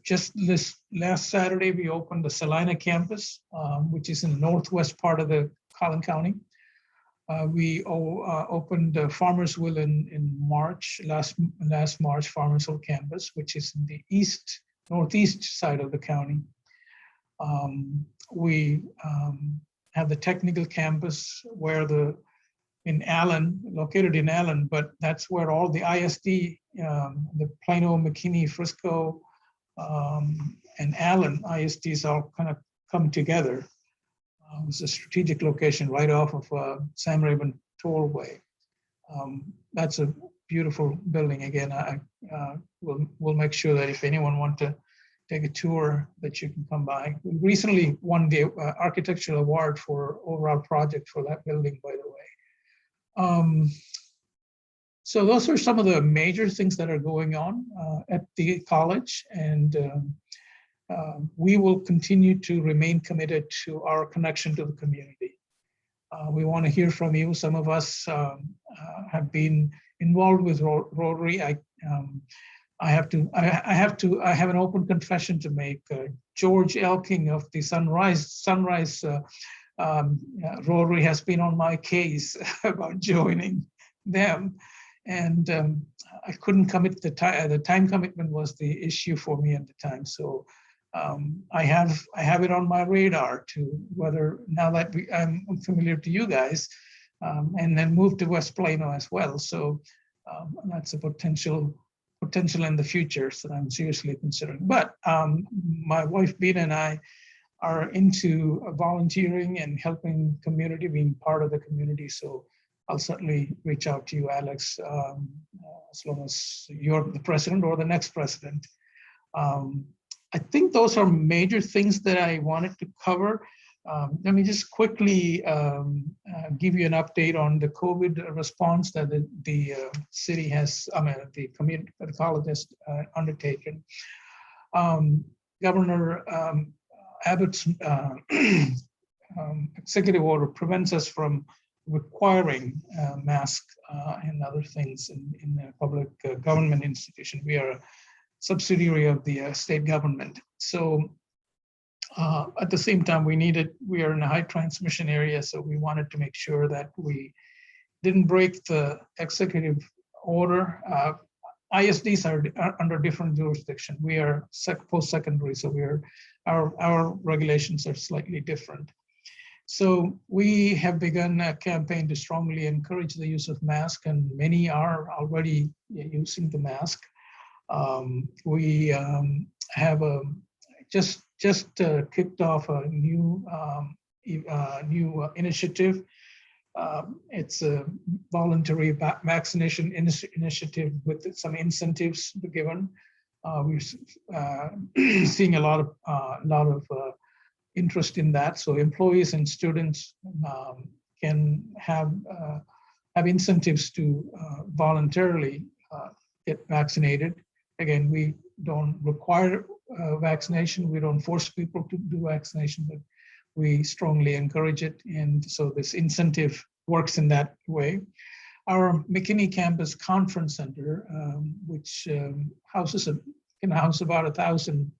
Just this last Saturday, we opened the Salina campus, which is in the northwest part of the Collin County. We opened Farmersville in March, last March, Farmersville campus, which is in the northeast side of the county. We have the technical campus in Allen, located in Allen, but that's where all the ISD, the Plano, McKinney, Frisco, and Allen ISDs all kind of come together. It's a strategic location right off of Sam Rayburn Tollway. That's a beautiful building. Again, we'll make sure that if anyone wants to take a tour, that you can come by. We recently won the architectural award for overall project for that building, by the way. So those are some of the major things that are going on at the college, and we will continue to remain committed to our connection to the community. We want to hear from you. Some of us have been involved with Rotary. I have an open confession to make. George Elking of the Sunrise Rotary has been on my case about joining them, and I couldn't commit the time commitment was the issue for me at the time. So I have it on my radar to whether now that I'm familiar to you guys, and then move to West Plano as well. So that's a potential in the future that I'm seriously considering. But my wife Bina and I are into volunteering and helping community, being part of the community. So I'll certainly reach out to you, Alex, as long as you're the president or the next president. I think those are major things that I wanted to cover. Let me just quickly give you an update on the COVID response that the city has, the community, the college has undertaken. Governor Abbott's executive order prevents us from requiring masks and other things in a public government institution. We are a subsidiary of the state government. So At the same time, we are in a high transmission area, so we wanted to make sure that we didn't break the executive order. ISDs are under different jurisdiction. We are post-secondary, so our regulations are slightly different. So we have begun a campaign to strongly encourage the use of mask, and many are already using the mask. We have just kicked off a new initiative. It's a voluntary vaccination initiative with some incentives given. We're seeing a lot of interest in that. So employees and students can have incentives to voluntarily get vaccinated. Again, we don't require vaccination. We don't force people to do vaccination, but we strongly encourage it. And so this incentive works in that way. Our McKinney Campus Conference Center, which can house about 1,000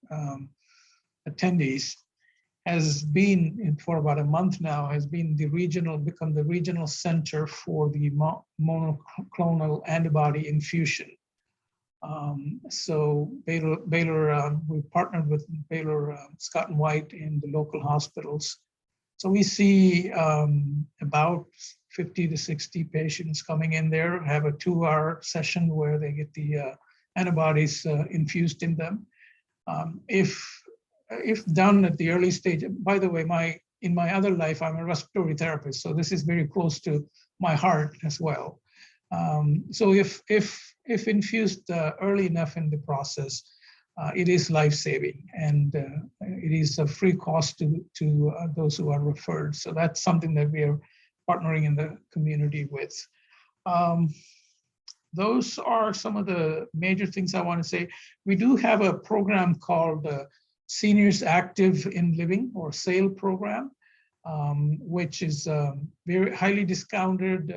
attendees, has been for about a month now, become the regional center for the monoclonal antibody infusion. So Baylor, we partnered with Baylor Scott and White in the local hospitals. So we see about 50 to 60 patients coming in there, have a 2-hour session where they get the antibodies infused in them. If done at the early stage, by the way, in my other life, I'm a respiratory therapist, so this is very close to my heart as well. So if infused early enough in the process, it is life-saving, and it is a free cost to those who are referred. So that's something that we are partnering in the community with. Those are some of the major things I want to say. We do have a program called Seniors Active in Living, or SAIL program, which is very highly discounted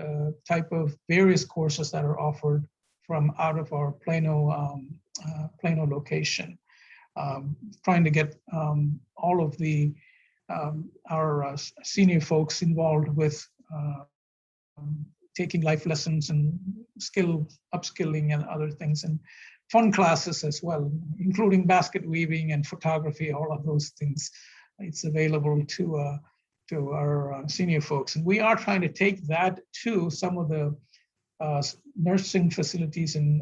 type of various courses that are offered from out of our Plano location. Trying to get all of our senior folks involved with taking life lessons and upskilling and other things, and fun classes as well, including basket weaving and photography, all of those things. It's available to our senior folks. And we are trying to take that to some of the nursing facilities in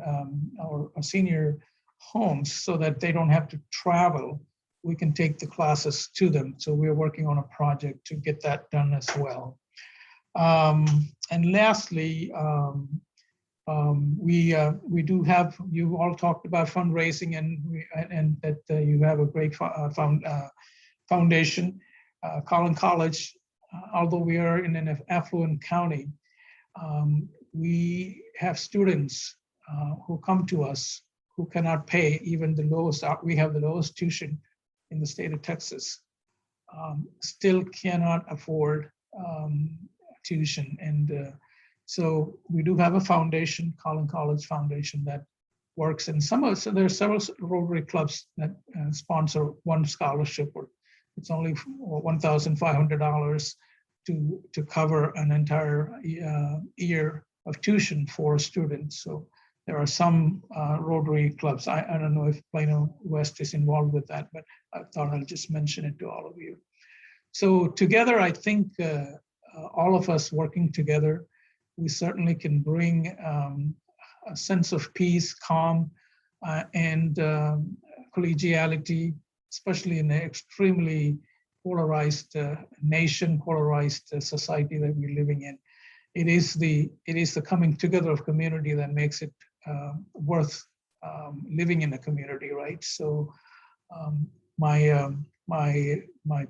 our senior homes so that they don't have to travel. We can take the classes to them. So we're working on a project to get that done as well. And lastly, we do have, you all talked about fundraising, and that you have a great foundation. Collin College, although we are in an affluent county, we have students who come to us who cannot pay even the lowest. We have the lowest tuition in the state of Texas, still cannot afford tuition. And so we do have a foundation, Collin College Foundation, that works. And so there are several Rotary clubs that sponsor one scholarship, or it's only $1,500 to cover an entire year of tuition for students. So there are some Rotary clubs. I don't know if Plano West is involved with that, but I thought I'll just mention it to all of you. So together, I think all of us working together, we certainly can bring a sense of peace, calm, and collegiality, especially in an extremely polarized nation, polarized society that we're living in. It is the coming together of community that makes it worth living in a community, right? So my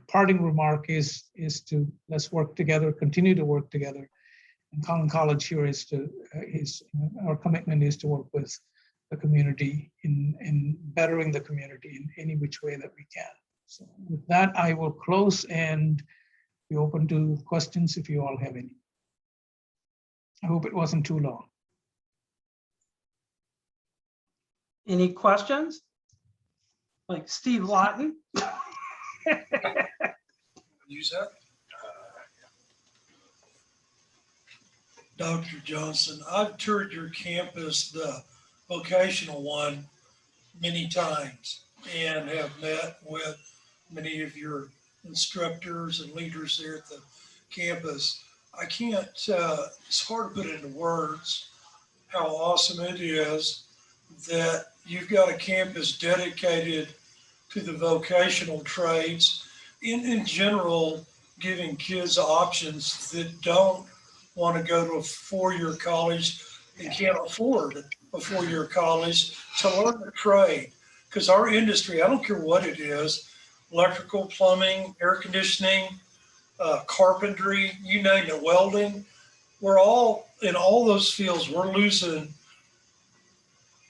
parting remark is to let's work together, continue to work together. And Collin College here our commitment is to work with the community in bettering the community in any which way that we can. So with that, I will close and be open to questions if you all have any. I hope it wasn't too long. Any questions? Like Steve Lawton? Use that. Dr. Johnson, I've toured your campus, the vocational one, many times and have met with many of your instructors and leaders there at the campus. I can't, it's hard to put into words how awesome it is that you've got a campus dedicated to the vocational trades, in general, giving kids options that don't want to go to a four-year college and can't afford a four-year college to learn a trade. Because our industry, I don't care what it is, electrical, plumbing, air conditioning, carpentry, you name it, welding, we're all, in all those fields, we're losing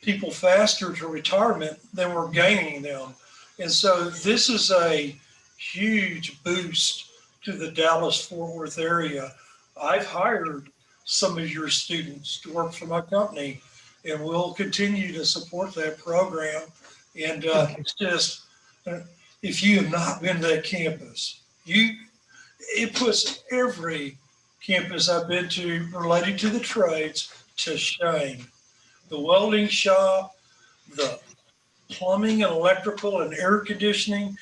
people faster to retirement than we're gaining them. And so this is a huge boost to the Dallas-Fort Worth area. I've hired some of your students to work for my company, and we'll continue to support that program. And it's just, if you have not been to that campus, it puts every campus I've been to related to the trades to shame. The welding shop, the plumbing and electrical and air conditioning,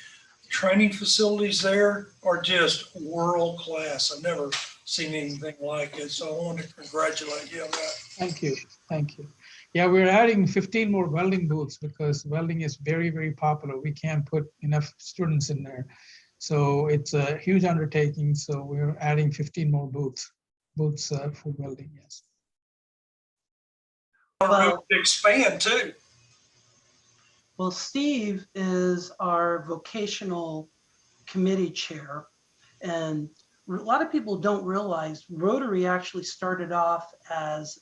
training facilities there are just world class. I've never seen anything like it. So I want to congratulate you on that. Thank you. Thank you. Yeah, we're adding 15 more welding booths because welding is very, very popular. We can't put enough students in there. So it's a huge undertaking. So we're adding 15 more booths for welding, yes. Well, expand too. Well, Steve is our vocational committee chair. And a lot of people don't realize Rotary actually started off as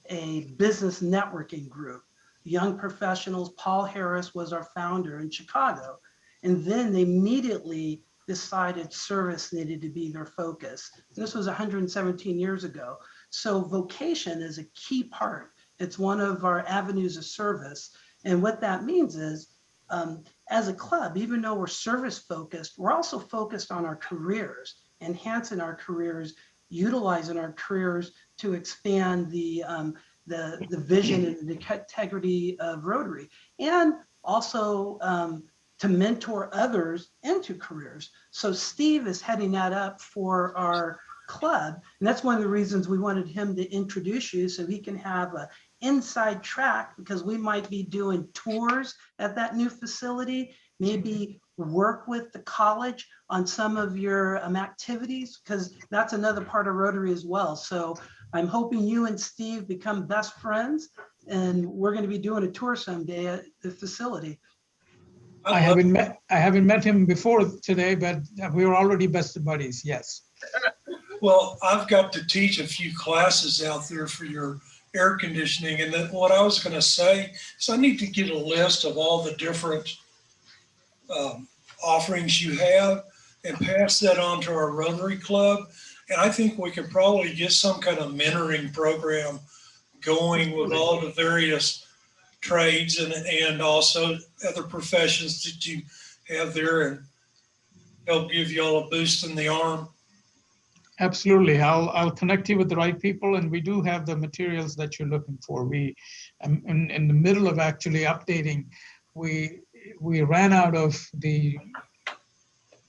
a business networking group. Young professionals, Paul Harris was our founder in Chicago. And then they immediately decided service needed to be their focus. And this was 117 years ago. So vocation is a key part. It's one of our avenues of service. And what that means is, as a club, even though we're service focused, we're also focused on our careers, enhancing our careers, utilizing our careers to expand the vision and the integrity of Rotary, and also to mentor others into careers. So Steve is heading that up for our club. And that's one of the reasons we wanted him to introduce you so he can have a inside track, because we might be doing tours at that new facility, maybe work with the college on some of your activities, because that's another part of Rotary as well. So I'm hoping you and Steve become best friends, and we're going to be doing a tour someday at the facility. I haven't met him before today, but we were already best buddies, yes. Well, I've got to teach a few classes out there for your air conditioning. And then what I was going to say is I need to get a list of all the different offerings you have and pass that on to our Rotary Club. And I think we could probably get some kind of mentoring program going with all the various trades and also other professions that you have there, and help give you all a boost in the arm. Absolutely. I'll connect you with the right people, and we do have the materials that you're looking for. We, in the middle of actually updating, we ran out of the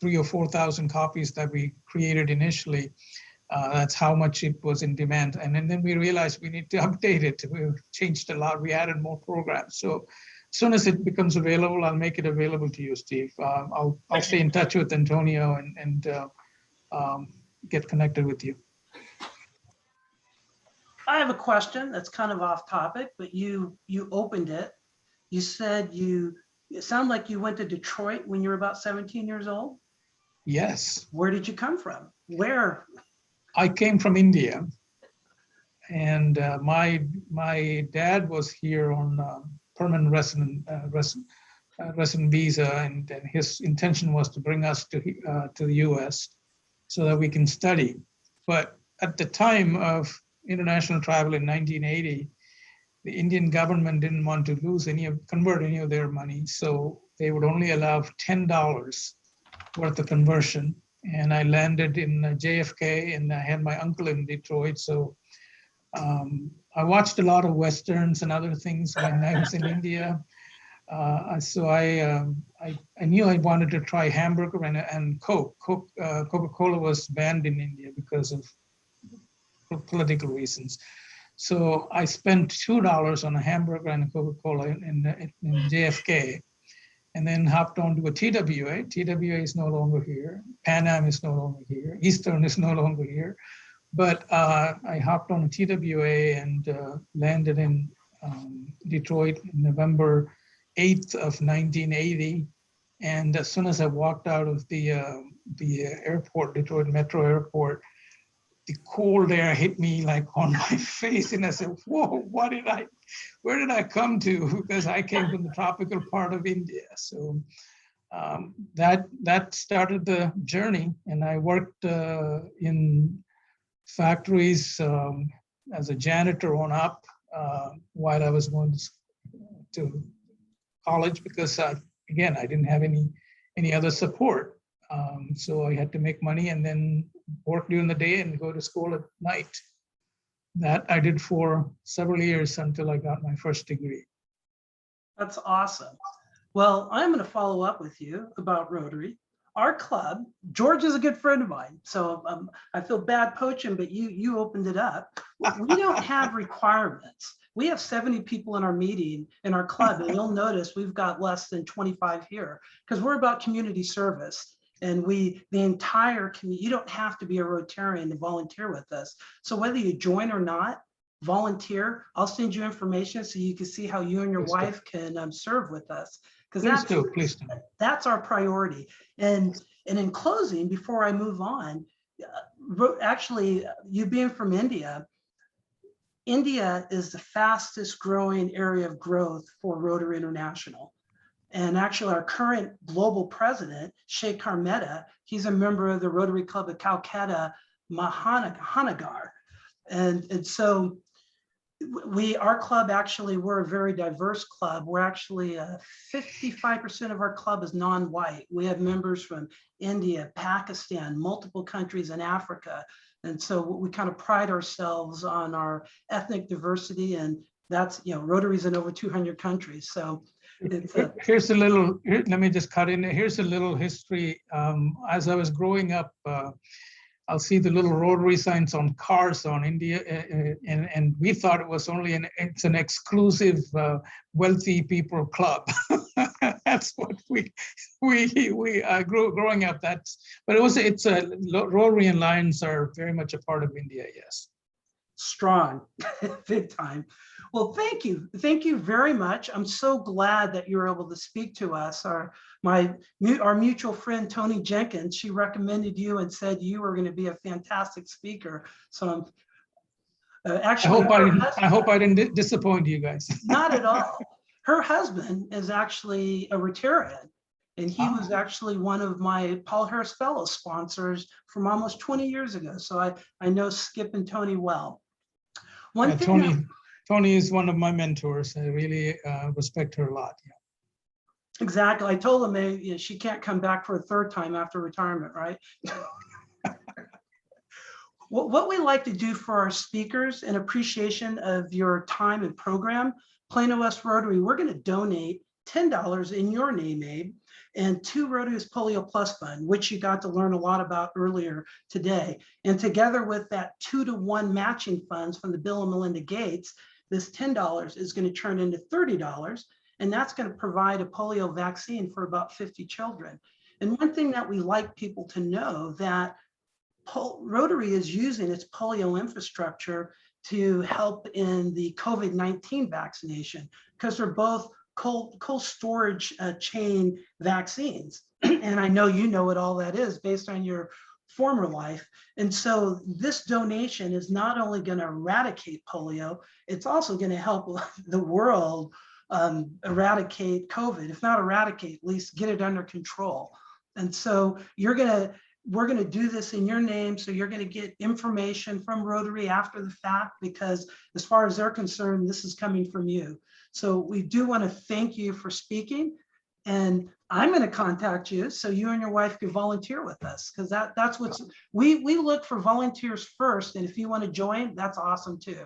3,000 or 4,000 copies that we created initially. That's how much it was in demand. And then we realized we need to update it. We changed a lot. We added more programs. So as soon as it becomes available, I'll make it available to you, Steve. I'll stay in touch with Antonio and get connected with you. I have a question that's kind of off topic, but you opened it. You said it sounded like you went to Detroit when you were about 17 years old? Yes. Where did you come from? Where? I came from India, and my dad was here on permanent resident visa, and his intention was to bring us to the U.S. so that we can study. But at the time of international travel in 1980, the Indian government didn't want to convert any of their money, so they would only allow $10 worth of conversion. And I landed in JFK, and I had my uncle in Detroit. So I watched a lot of Westerns and other things when I was in India. So I knew I wanted to try hamburger and Coke. Coca-Cola was banned in India because of political reasons. So I spent $2 on a hamburger and a Coca-Cola in JFK, and then hopped onto a TWA. TWA is no longer here. Pan Am is no longer here. Eastern is no longer here. But I hopped on a TWA and landed in Detroit in November 8th of 1980. And as soon as I walked out of the airport, Detroit Metro Airport, the cold air hit me like on my face, and I said, whoa, where did I come to? Because I came from the tropical part of India. So that started the journey, and I worked in factories as a janitor on up while I was going to college, because again, I didn't have any other support. So I had to make money and then work during the day and go to school at night. That I did for several years until I got my first degree. That's awesome. Well, I'm going to follow up with you about Rotary. Our club, George is a good friend of mine, so I feel bad poaching, but you opened it up. We don't have requirements. We have 70 people in our meeting, in our club, and you'll notice we've got less than 25 here because we're about community service. And the entire community, you don't have to be a Rotarian to volunteer with us. So whether you join or not, volunteer. I'll send you information so you can see how you and your wife can serve with us. Because that's our priority. And in closing, before I move on, actually, you being from India, India is the fastest growing area of growth for Rotary International. And actually our current global president, Sheikh Harmeda, he's a member of the Rotary Club of Calcutta, Mahanagar. And so our club actually, we're a very diverse club. We're actually 55% of our club is non-white. We have members from India, Pakistan, multiple countries in Africa. And so we kind of pride ourselves on our ethnic diversity, and that's, Rotary's in over 200 countries. So here's a little, let me just cut in. Here's a little history. As I was growing up, I'll see the little Rotary signs on cars on India, and we thought it was only it's an exclusive wealthy people club. That's what we growing up. But it's Rotary and Lions are very much a part of India. Yes, strong, big time. Well, thank you very much. I'm so glad that you were able to speak to us. Our mutual friend Tony Jenkins, she recommended you and said you were going to be a fantastic speaker. So I'm actually. I hope I didn't disappoint you guys. Not at all. Her husband is actually a Rotarian, and he was actually one of my Paul Harris Fellow sponsors from almost 20 years ago. So I know Skip and Tony well. Tony is one of my mentors. I really respect her a lot. Yeah. Exactly. I told him she can't come back for a third time after retirement, right? What we like to do for our speakers in appreciation of your time and program, Plano West Rotary, we're going to donate $10 in your name, Abe, and to Rotary's Polio Plus Fund, which you got to learn a lot about earlier today. And together with that 2-to-1 matching funds from the Bill and Melinda Gates, this $10 is going to turn into $30, and that's going to provide a polio vaccine for about 50 children. And one thing that we like people to know that Rotary is using its polio infrastructure to help in the COVID-19 vaccination, because they're both cold storage chain vaccines. And I know you know what all that is based on your former life. And so this donation is not only going to eradicate polio, it's also going to help the world eradicate COVID. If not eradicate, at least get it under control. And so we're going to do this in your name. So you're going to get information from Rotary after the fact, because as far as they're concerned, this is coming from you. So we do want to thank you for speaking. And I'm going to contact you so you and your wife can volunteer with us, because that's what's, we look for volunteers first. And if you want to join, that's awesome too.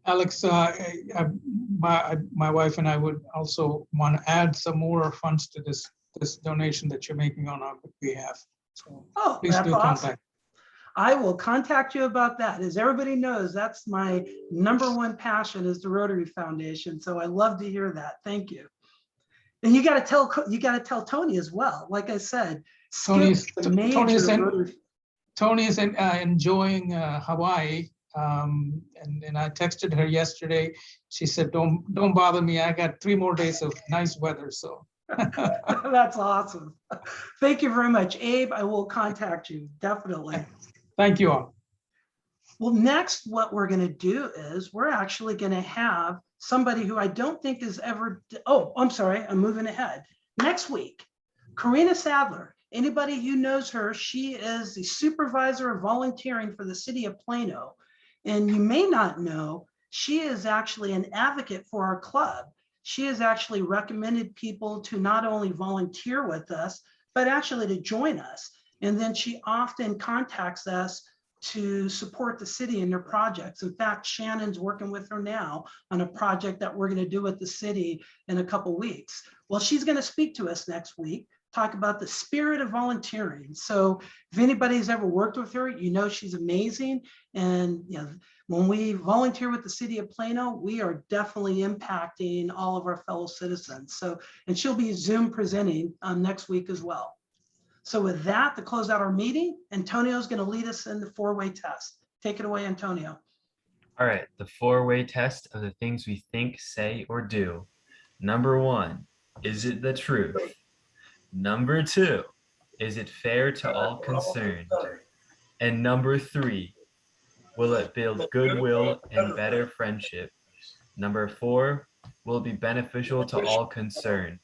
Alex, my wife and I would also want to add some more funds to this donation that you're making on our behalf. So Oh, please that's do awesome. contact. I will contact you about that. As everybody knows, that's my #1 passion is the Rotary Foundation. So I love to hear that. Thank you. And you got to tell Tony as well. Like I said, Tony's Tony's enjoying Hawaii. And I texted her yesterday. She said, don't bother me. I got 3 more days of nice weather. So that's awesome. Thank you very much, Abe. I will contact you, definitely. Thank you all. Well, next, what we're going to do is we're actually going to have somebody who I don't think is ever, oh, I'm sorry, I'm moving ahead. Next week, Karina Sadler. Anybody who knows her, she is the supervisor of volunteering for the city of Plano. And you may not know, she is actually an advocate for our club. She has actually recommended people to not only volunteer with us, but actually to join us. And then she often contacts us to support the city in their projects. In fact, Shannon's working with her now on a project that we're going to do with the city in a couple weeks. Well, she's going to speak to us next week, talk about the spirit of volunteering. So if anybody's ever worked with her, you know she's amazing. And you know, when we volunteer with the city of Plano, we are definitely impacting all of our fellow citizens. So, and she'll be Zoom presenting next week as well. So with that, to close out our meeting, Antonio's going to lead us in the 4-way test. Take it away, Antonio. All right, the 4-way test of the things we think, say, or do. Number 1, is it the truth? Number 2, is it fair to all concerned? And number 3, will it build goodwill and better friendship? Number 4, will it be beneficial to all concerned?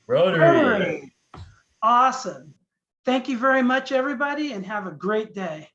Rotary! Awesome. Thank you very much, everybody, and have a great day.